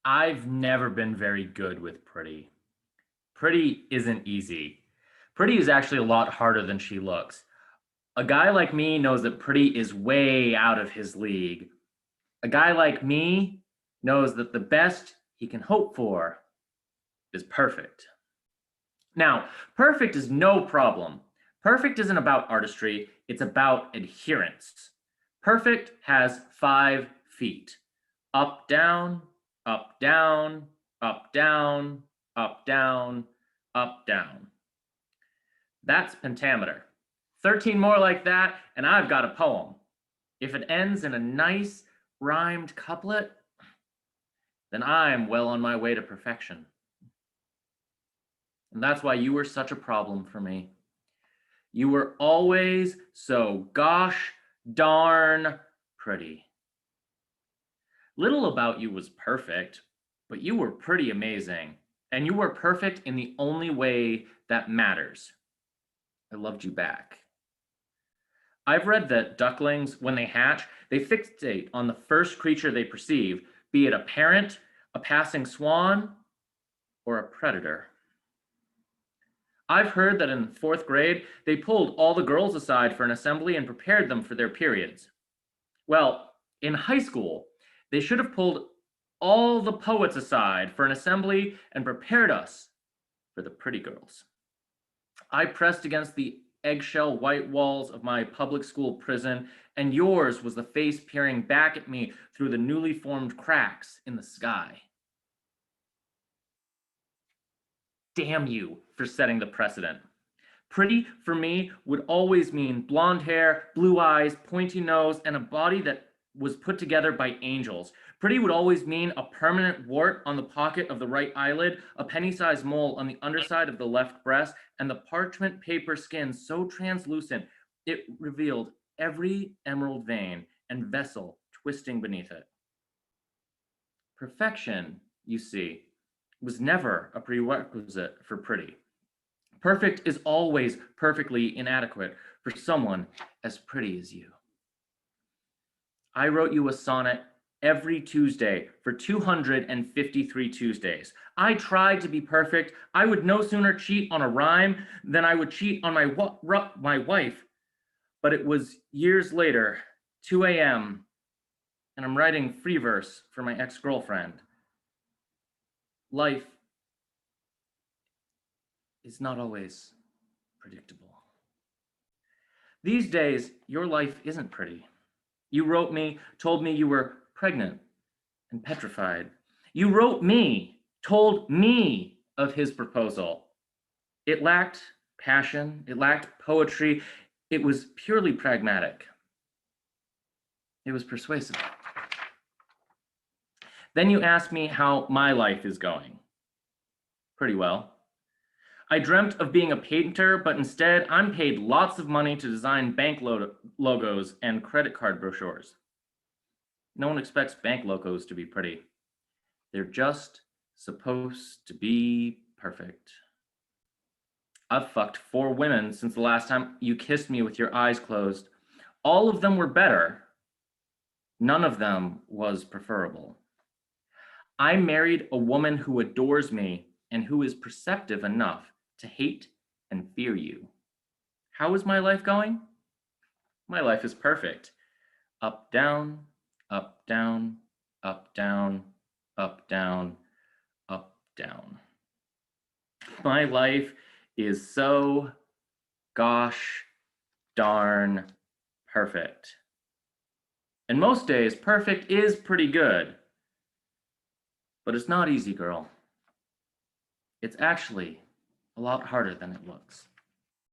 I've never been very good with pretty. Pretty isn't easy. Pretty is actually a lot harder than she looks. A guy like me knows that pretty is way out of his league. A guy like me knows that the best he can hope for is perfect. Now, perfect is no problem. Perfect isn't about artistry, it's about adherence. Perfect has 5 feet. Up, down, up, down, up, down, up, down, up, down. That's pentameter. 13 more like that, and I've got a poem. If it ends in a nice rhymed couplet, then I'm well on my way to perfection. And that's why you were such a problem for me. You were always so gosh darn pretty. Little about you was perfect, but you were pretty amazing. And you were perfect in the only way that matters. I loved you back. I've read that ducklings, when they hatch, they fixate on the first creature they perceive, be it a parent, a passing swan, or a predator. I've heard that in 4th grade, they pulled all the girls aside for an assembly and prepared them for their periods. Well, in high school, they should have pulled all the poets aside for an assembly and prepared us for the pretty girls. I pressed against the eggshell white walls of my public school prison, and yours was the face peering back at me through the newly formed cracks in the sky. Damn you for setting the precedent. Pretty, for me, would always mean blonde hair, blue eyes, pointy nose, and a body that was put together by angels. Pretty would always mean a permanent wart on the pocket of the right eyelid, a penny-sized mole on the underside of the left breast, and the parchment paper skin so translucent it revealed every emerald vein and vessel twisting beneath it. Perfection, you see, was never a prerequisite for pretty. Perfect is always perfectly inadequate for someone as pretty as you. I wrote you a sonnet every Tuesday for 253 Tuesdays. I tried to be perfect. I would no sooner cheat on a rhyme than I would cheat on my wife. But it was years later, 2 a.m., and I'm writing free verse for my ex-girlfriend. Life is not always predictable. These days, your life isn't pretty. You wrote me, told me you were pregnant and petrified. You wrote me, told me of his proposal. It lacked passion, it lacked poetry, it was purely pragmatic. It was persuasive. Then you asked me how my life is going. Pretty well. I dreamt of being a painter, but instead I'm paid lots of money to design bank logos and credit card brochures. No one expects bank logos to be pretty. They're just supposed to be perfect. I've fucked 4 women since the last time you kissed me with your eyes closed. All of them were better. None of them was preferable. I married a woman who adores me and who is perceptive enough to hate and fear you. How is my life going? My life is perfect. Up, down, up, down, up, down, up, down, up, down. My life is so gosh darn perfect. And most days, perfect is pretty good. But it's not easy, girl. It's actually a lot harder than it looks.